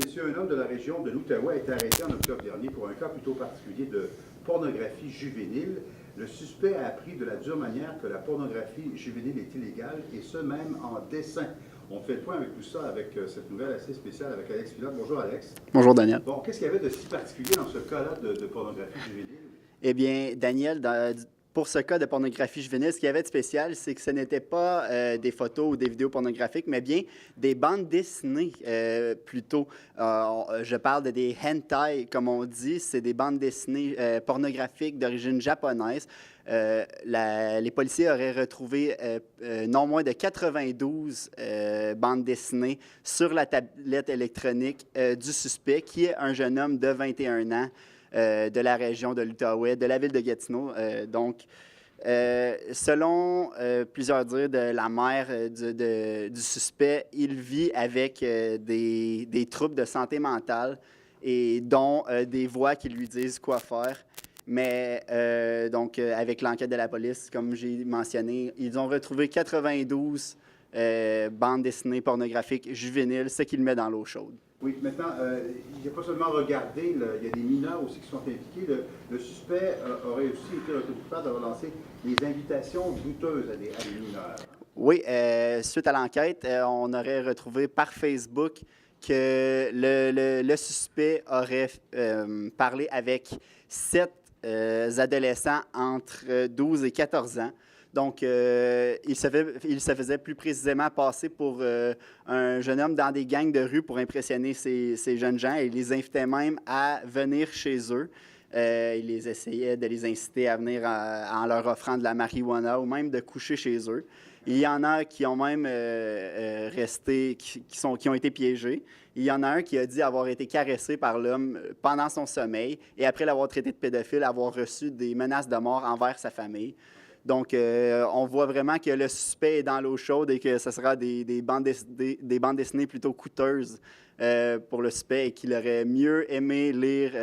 messieurs, un homme de la région de l'Outaouais a été arrêté en octobre dernier pour un cas plutôt particulier de pornographie juvénile. Le suspect a appris de la dure manière que la pornographie juvénile est illégale, et ce même en dessin. On fait le point avec tout ça, avec cette nouvelle assez spéciale avec Alex Pilote. Bonjour Alex. Bonjour Daniel. Bon, qu'est-ce qu'il y avait de si particulier dans ce cas-là de pornographie juvénile? Eh bien, Daniel, pour ce cas de pornographie juvénile, ce qu'il y avait de spécial, c'est que ce n'était pas des photos ou des vidéos pornographiques, mais bien des bandes dessinées plutôt. Je parle de des hentai, comme on dit. C'est des bandes dessinées pornographiques d'origine japonaise. Les policiers auraient retrouvé non moins de 92 bandes dessinées sur la tablette électronique du suspect, qui est un jeune homme de 21 ans. De la région de l'Outaouais, de la ville de Gatineau. Selon plusieurs dires de la mère du suspect, il vit avec des troubles de santé mentale et dont des voix qui lui disent quoi faire. Mais avec l'enquête de la police, comme j'ai mentionné, ils ont retrouvé 92 bandes dessinées pornographiques juvéniles, ce qui le met dans l'eau chaude. Oui, maintenant, il n'y a pas seulement regardé, il y a des mineurs aussi qui sont impliqués. Le suspect aurait aussi été coupable d'avoir lancé des invitations douteuses à des mineurs. Oui, suite à l'enquête, on aurait retrouvé par Facebook que le suspect aurait parlé avec 7 adolescents entre 12 et 14 ans. Donc, il se faisait plus précisément passer pour un jeune homme dans des gangs de rue pour impressionner ces jeunes gens. Il les invitait même à venir chez eux. Il les essayait de les inciter à venir en leur offrant de la marijuana ou même de coucher chez eux. Il y en a qui ont même qui ont été piégés. Il y en a un qui a dit avoir été caressé par l'homme pendant son sommeil et après l'avoir traité de pédophile, avoir reçu des menaces de mort envers sa famille. Donc, on voit vraiment que le suspect est dans l'eau chaude et que ce sera des bandes dessinées plutôt coûteuses pour le suspect et qu'il aurait mieux aimé lire,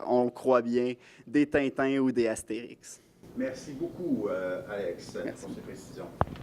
on croit bien, des Tintins ou des Astérix. Merci beaucoup, Alex, Merci. pour ces précisions.